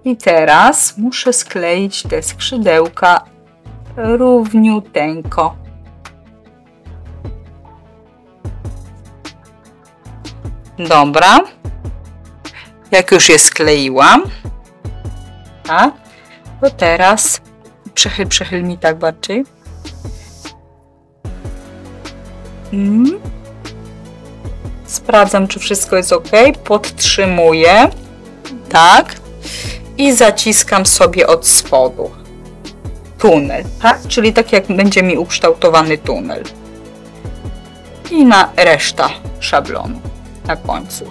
I teraz muszę skleić te skrzydełka równiuteńko. Dobra. Jak już je skleiłam, tak, to teraz przechyl mi tak bardziej. Sprawdzam, czy wszystko jest ok. Podtrzymuję, tak. I zaciskam sobie od spodu tunel, tak? Czyli tak jak będzie mi ukształtowany tunel. I na reszta szablonu na końcu.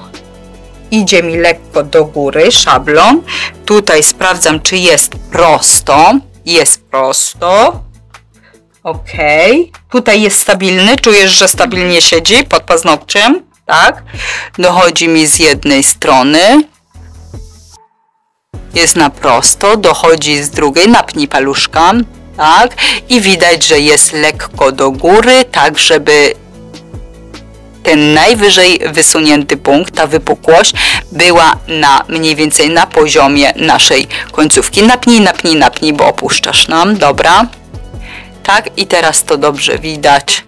Idzie mi lekko do góry szablon. Tutaj sprawdzam, czy jest prosto. Jest prosto. Ok. Tutaj jest stabilny. Czujesz, że stabilnie siedzi pod paznokciem? Tak. Dochodzi mi z jednej strony. Jest na prosto. Dochodzi z drugiej. Napnij paluszka. Tak. I widać, że jest lekko do góry, tak żeby ten najwyżej wysunięty punkt, ta wypukłość była mniej więcej na poziomie naszej końcówki. Napnij, napnij, napnij, bo opuszczasz nam. Dobra. Tak, i teraz to dobrze widać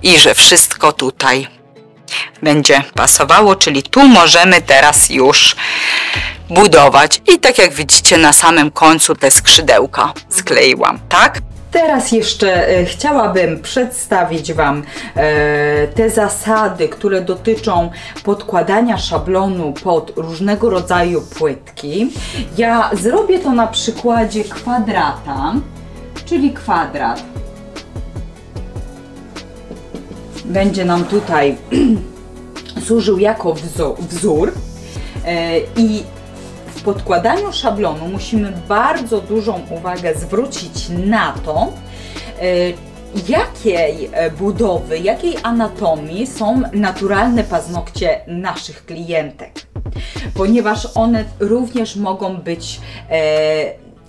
i że wszystko tutaj będzie pasowało, czyli tu możemy teraz już budować. I tak jak widzicie, na samym końcu te skrzydełka skleiłam, tak? Teraz jeszcze chciałabym przedstawić Wam te zasady, które dotyczą podkładania szablonu pod różnego rodzaju płytki. Ja zrobię to na przykładzie kwadrata, czyli kwadrat będzie nam tutaj służył jako wzór i w podkładaniu szablonu musimy bardzo dużą uwagę zwrócić na to, jakiej budowy, jakiej anatomii są naturalne paznokcie naszych klientek, ponieważ one również mogą być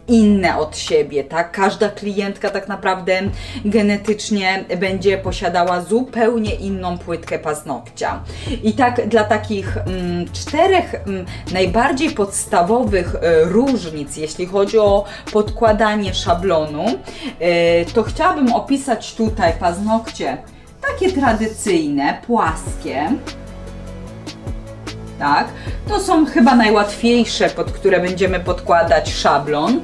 inne od siebie, tak? Każda klientka tak naprawdę genetycznie będzie posiadała zupełnie inną płytkę paznokcia. I tak dla takich czterech najbardziej podstawowych różnic, jeśli chodzi o podkładanie szablonu, to chciałabym opisać tutaj paznokcie takie tradycyjne, płaskie. Tak, to są chyba najłatwiejsze, pod które będziemy podkładać szablon.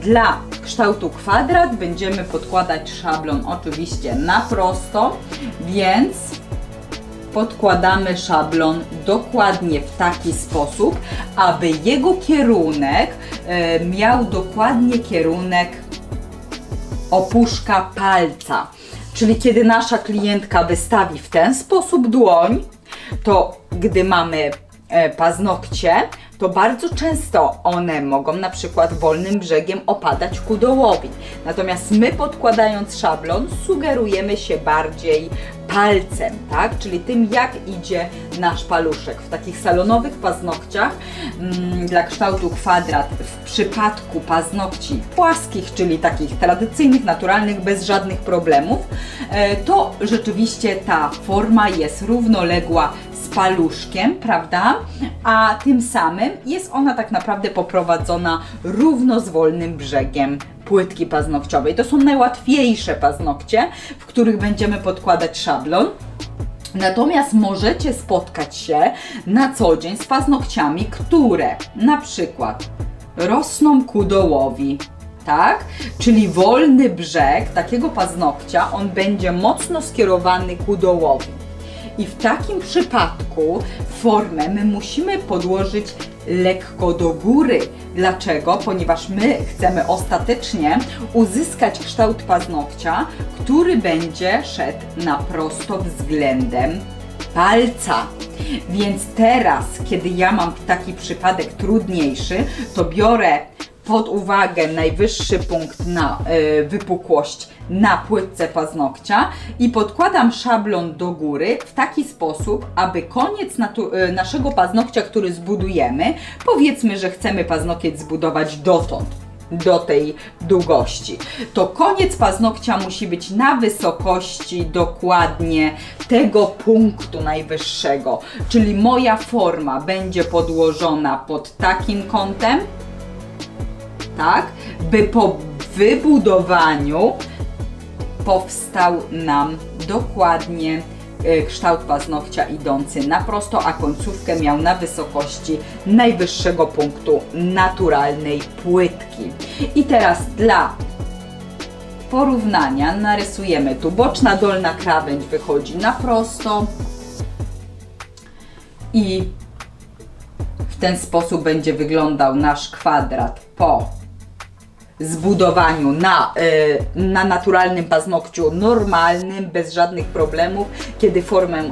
Dla kształtu kwadrat będziemy podkładać szablon oczywiście na prosto, więc podkładamy szablon dokładnie w taki sposób, aby jego kierunek miał dokładnie kierunek opuszka palca. Czyli kiedy nasza klientka wystawi w ten sposób dłoń, to gdy mamy paznokcie, to bardzo często one mogą na przykład wolnym brzegiem opadać ku dołowi. Natomiast my, podkładając szablon, sugerujemy się bardziej palcem, tak? Czyli tym, jak idzie nasz paluszek. W takich salonowych paznokciach dla kształtu kwadrat, w przypadku paznokci płaskich, czyli takich tradycyjnych, naturalnych, bez żadnych problemów, to rzeczywiście ta forma jest równoległa z paluszkiem, prawda? A tym samym jest ona tak naprawdę poprowadzona równo z wolnym brzegiem płytki paznokciowej. To są najłatwiejsze paznokcie, w których będziemy podkładać szablon. Natomiast możecie spotkać się na co dzień z paznokciami, które na przykład rosną ku dołowi. Tak? Czyli wolny brzeg takiego paznokcia, on będzie mocno skierowany ku dołowi. I w takim przypadku formę my musimy podłożyć lekko do góry. Dlaczego? Ponieważ my chcemy ostatecznie uzyskać kształt paznokcia, który będzie szedł na prosto względem palca. Więc teraz, kiedy ja mam taki przypadek trudniejszy, to biorę pod uwagę najwyższy punkt na wypukłość na płytce paznokcia i podkładam szablon do góry w taki sposób, aby koniec naszego paznokcia, który zbudujemy, powiedzmy, że chcemy paznokieć zbudować dotąd, do tej długości, to koniec paznokcia musi być na wysokości dokładnie tego punktu najwyższego, czyli moja forma będzie podłożona pod takim kątem, tak, by po wybudowaniu powstał nam dokładnie kształt paznokcia idący na prosto, a końcówkę miał na wysokości najwyższego punktu naturalnej płytki. I teraz dla porównania narysujemy tu boczna dolna krawędź wychodzi na prosto i w ten sposób będzie wyglądał nasz kwadrat po zbudowaniu na naturalnym paznokciu normalnym, bez żadnych problemów, kiedy formę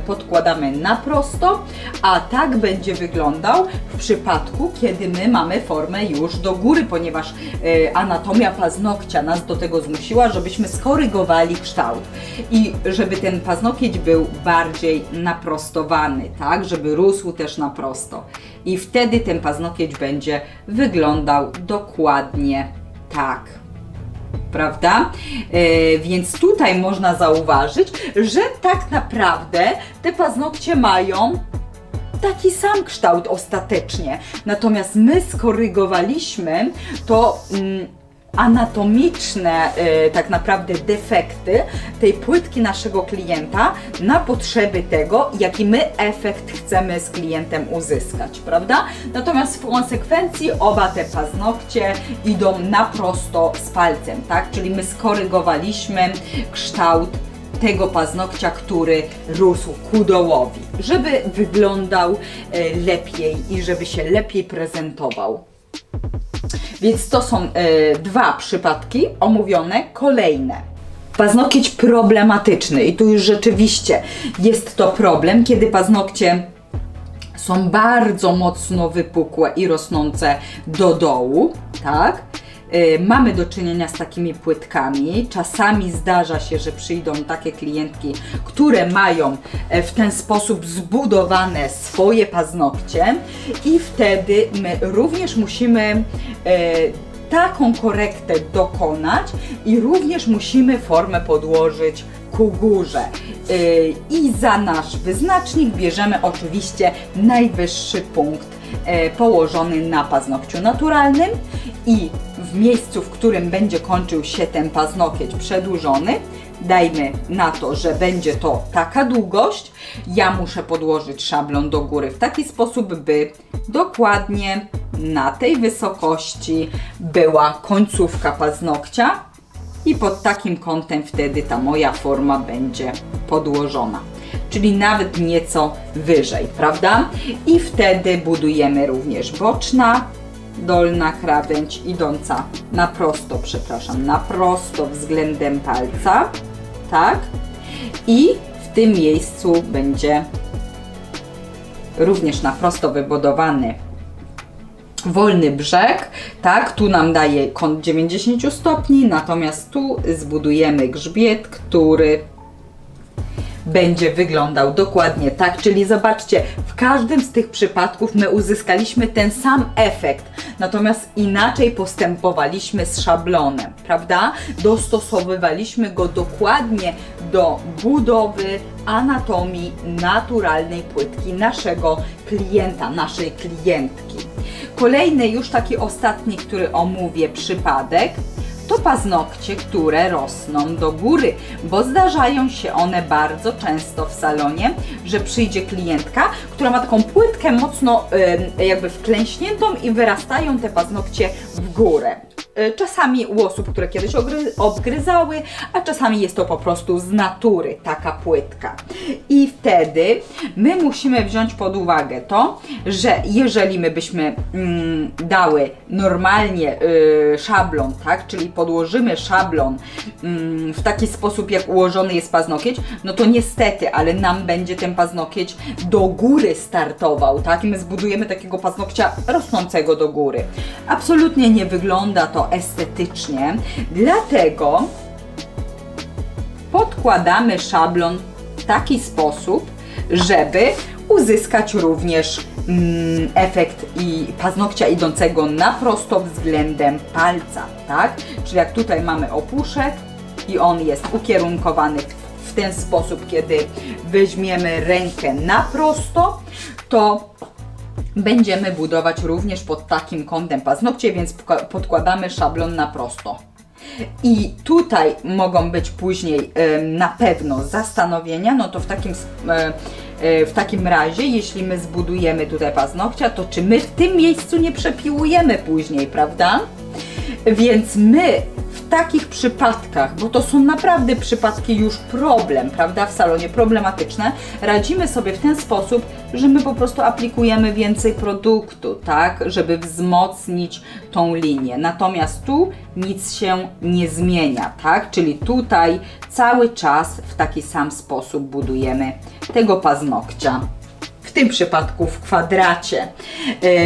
podkładamy na prosto, a tak będzie wyglądał w przypadku, kiedy my mamy formę już do góry, ponieważ anatomia paznokcia nas do tego zmusiła, żebyśmy skorygowali kształt i żeby ten paznokieć był bardziej naprostowany, tak, żeby rósł też na prosto. I wtedy ten paznokieć będzie wyglądał dokładnie tak, prawda? Więc tutaj można zauważyć, że tak naprawdę te paznokcie mają taki sam kształt ostatecznie. Natomiast my skorygowaliśmy to anatomiczne tak naprawdę defekty tej płytki naszego klienta na potrzeby tego, jaki my efekt chcemy z klientem uzyskać, prawda? Natomiast w konsekwencji oba te paznokcie idą na prosto z palcem, tak? Czyli my skorygowaliśmy kształt tego paznokcia, który rósł ku dołowi, żeby wyglądał lepiej i żeby się lepiej prezentował. Więc to są dwa przypadki omówione. Kolejne. Paznokieć problematyczny i tu już rzeczywiście jest to problem, kiedy paznokcie są bardzo mocno wypukłe i rosnące do dołu, tak? Mamy do czynienia z takimi płytkami. Czasami zdarza się, że przyjdą takie klientki, które mają w ten sposób zbudowane swoje paznokcie i wtedy my również musimy taką korektę dokonać i również musimy formę podłożyć ku górze. I za nasz wyznacznik bierzemy oczywiście najwyższy punkt położony na paznokciu naturalnym i w miejscu, w którym będzie kończył się ten paznokieć przedłużony, dajmy na to, że będzie to taka długość, ja muszę podłożyć szablon do góry w taki sposób, by dokładnie na tej wysokości była końcówka paznokcia i pod takim kątem wtedy ta moja forma będzie podłożona. Czyli nawet nieco wyżej, prawda? I wtedy budujemy również boczna, dolna krawędź idąca na prosto względem palca, tak? I w tym miejscu będzie również na prosto wybudowany wolny brzeg, tak? Tu nam daje kąt 90 stopni, natomiast tu zbudujemy grzbiet, który będzie wyglądał dokładnie tak, czyli zobaczcie, w każdym z tych przypadków my uzyskaliśmy ten sam efekt, natomiast inaczej postępowaliśmy z szablonem, prawda? Dostosowywaliśmy go dokładnie do budowy anatomii naturalnej płytki naszego klienta, naszej klientki. Kolejny, już taki ostatni, który omówię przypadek, to paznokcie, które rosną do góry, bo zdarzają się one bardzo często w salonie, że przyjdzie klientka, która ma taką płytkę mocno jakby wklęśniętą i wyrastają te paznokcie w górę. Czasami u osób, które kiedyś obgryzały, a czasami jest to po prostu z natury taka płytka. I wtedy my musimy wziąć pod uwagę to, że jeżeli my byśmy dały normalnie szablon, tak, czyli podłożymy szablon w taki sposób, jak ułożony jest paznokieć, no to niestety, ale nam będzie ten paznokieć do góry startował, tak, i my zbudujemy takiego paznokcia rosnącego do góry. Absolutnie nie wygląda to estetycznie, dlatego podkładamy szablon w taki sposób, żeby uzyskać również efekt i paznokcia idącego na prosto względem palca, tak? Czyli jak tutaj mamy opuszek i on jest ukierunkowany w ten sposób, kiedy weźmiemy rękę na prosto, to będziemy budować również pod takim kątem paznokcie, więc podkładamy szablon na prosto. I tutaj mogą być później na pewno zastanowienia, no to w takim razie, jeśli my zbudujemy tutaj paznokcia, to czy my w tym miejscu nie przepiłujemy później, prawda? Więc my w takich przypadkach, bo to są naprawdę przypadki już problem, prawda, w salonie problematyczne, radzimy sobie w ten sposób, że my po prostu aplikujemy więcej produktu, tak, żeby wzmocnić tą linię. Natomiast tu nic się nie zmienia, tak, czyli tutaj cały czas w taki sam sposób budujemy tego paznokcia. W tym przypadku w kwadracie,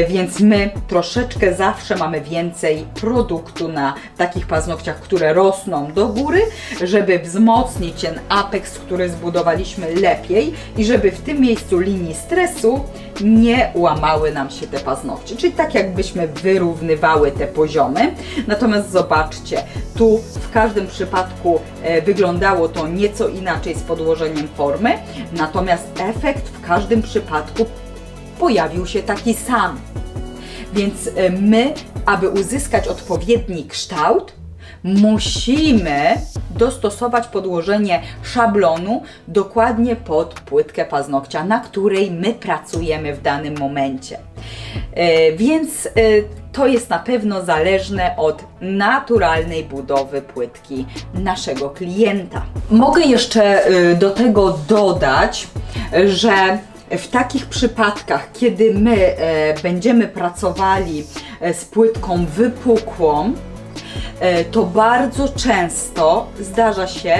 więc my troszeczkę zawsze mamy więcej produktu na takich paznokciach, które rosną do góry, żeby wzmocnić ten apeks, który zbudowaliśmy lepiej i żeby w tym miejscu linii stresu nie łamały nam się te paznokcie, czyli tak jakbyśmy wyrównywały te poziomy. Natomiast zobaczcie, tu w każdym przypadku wyglądało to nieco inaczej z podłożeniem formy, natomiast efekt w każdym przypadku pojawił się taki sam. Więc my, aby uzyskać odpowiedni kształt, musimy dostosować podłożenie szablonu dokładnie pod płytkę paznokcia, na której my pracujemy w danym momencie. Więc to jest na pewno zależne od naturalnej budowy płytki naszego klienta. Mogę jeszcze do tego dodać, że w takich przypadkach, kiedy my będziemy pracowali z płytką wypukłą, to bardzo często zdarza się,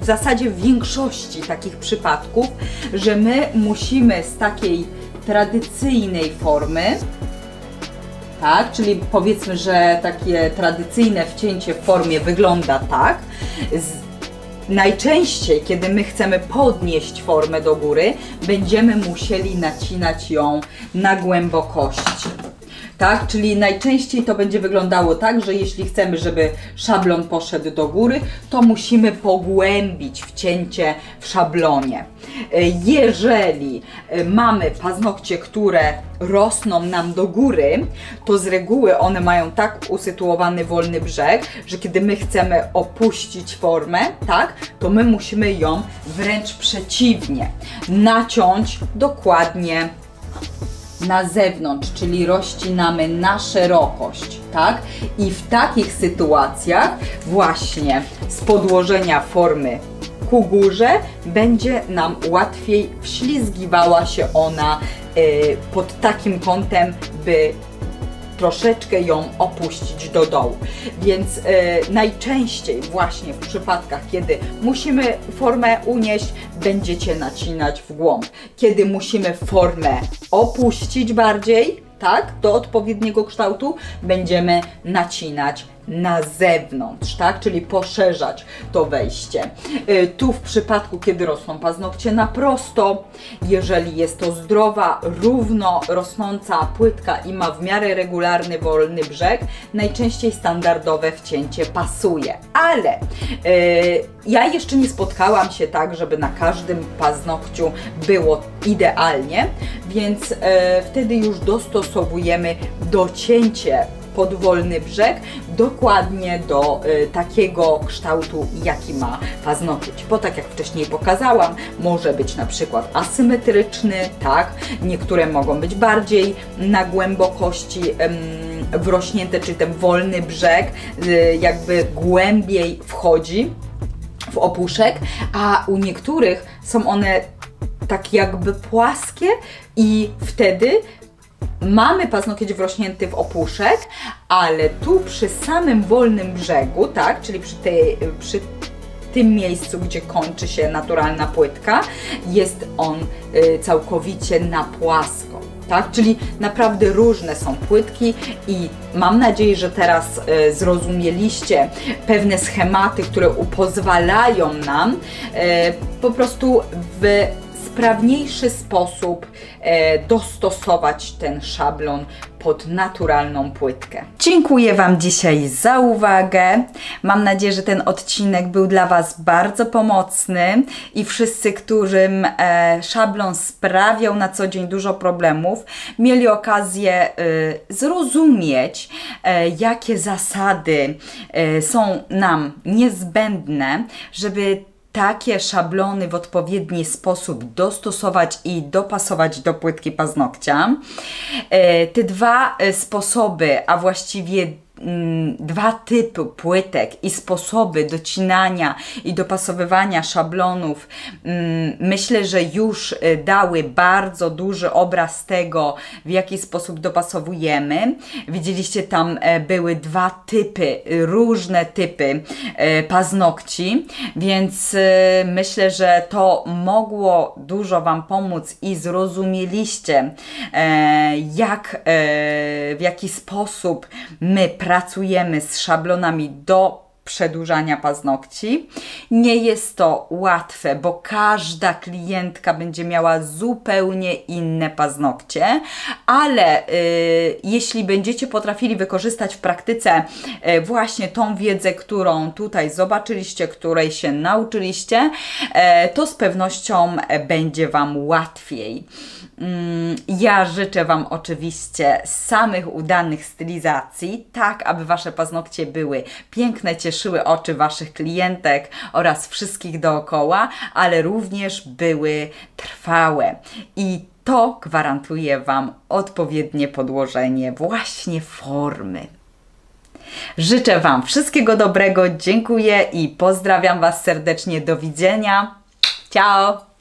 w zasadzie w większości takich przypadków, że my musimy z takiej tradycyjnej formy, tak, czyli powiedzmy, że takie tradycyjne wcięcie w formie wygląda tak, najczęściej, kiedy my chcemy podnieść formę do góry, będziemy musieli nacinać ją na głębokości. Tak, czyli najczęściej to będzie wyglądało tak, że jeśli chcemy, żeby szablon poszedł do góry, to musimy pogłębić wcięcie w szablonie. Jeżeli mamy paznokcie, które rosną nam do góry, to z reguły one mają tak usytuowany wolny brzeg, że kiedy my chcemy opuścić formę, tak, to my musimy ją wręcz przeciwnie, naciąć dokładnie na zewnątrz, czyli rozcinamy na szerokość, tak? I w takich sytuacjach właśnie z podłożenia formy ku górze będzie nam łatwiej wślizgiwała się ona pod takim kątem, by troszeczkę ją opuścić do dołu. Więc najczęściej właśnie w przypadkach, kiedy musimy formę unieść, będziecie nacinać w głąb. Kiedy musimy formę opuścić bardziej, tak, do odpowiedniego kształtu, będziemy nacinać na zewnątrz, tak, czyli poszerzać to wejście. Tu w przypadku, kiedy rosną paznokcie na prosto, jeżeli jest to zdrowa, równo rosnąca płytka i ma w miarę regularny, wolny brzeg, najczęściej standardowe wcięcie pasuje. Ale ja jeszcze nie spotkałam się tak, żeby na każdym paznokciu było idealnie, więc wtedy już dostosowujemy docięcie pod wolny brzeg dokładnie do takiego kształtu, jaki ma paznokieć. Bo tak jak wcześniej pokazałam, może być na przykład asymetryczny, tak, niektóre mogą być bardziej na głębokości wrośnięte, czyli ten wolny brzeg jakby głębiej wchodzi w opuszek, a u niektórych są one tak jakby płaskie i wtedy mamy paznokieć wrośnięty w opuszek, ale tu przy samym wolnym brzegu, tak, czyli przy tym miejscu, gdzie kończy się naturalna płytka, jest on całkowicie na płasko. Tak? Czyli naprawdę różne są płytki i mam nadzieję, że teraz zrozumieliście pewne schematy, które pozwalają nam po prostu w sprawniejszy sposób dostosować ten szablon pod naturalną płytkę. Dziękuję Wam dzisiaj za uwagę. Mam nadzieję, że ten odcinek był dla Was bardzo pomocny i wszyscy, którym szablon sprawiał na co dzień dużo problemów, mieli okazję zrozumieć, jakie zasady są nam niezbędne, żeby takie szablony w odpowiedni sposób dostosować i dopasować do płytki paznokcia. Te dwa sposoby, a właściwie dwa typy płytek i sposoby docinania i dopasowywania szablonów, myślę, że już dały bardzo duży obraz tego, w jaki sposób dopasowujemy. Widzieliście, tam były dwa typy, różne typy paznokci, więc myślę, że to mogło dużo Wam pomóc i zrozumieliście, w jaki sposób my pracujemy z szablonami do przedłużania paznokci. Nie jest to łatwe, bo każda klientka będzie miała zupełnie inne paznokcie, ale jeśli będziecie potrafili wykorzystać w praktyce właśnie tą wiedzę, którą tutaj zobaczyliście, której się nauczyliście, to z pewnością będzie Wam łatwiej. Ja życzę Wam oczywiście samych udanych stylizacji, tak aby Wasze paznokcie były piękne, cieszyły oczy Waszych klientek oraz wszystkich dookoła, ale również były trwałe. I to gwarantuje Wam odpowiednie podłożenie właśnie formy. Życzę Wam wszystkiego dobrego, dziękuję i pozdrawiam Was serdecznie. Do widzenia. Ciao!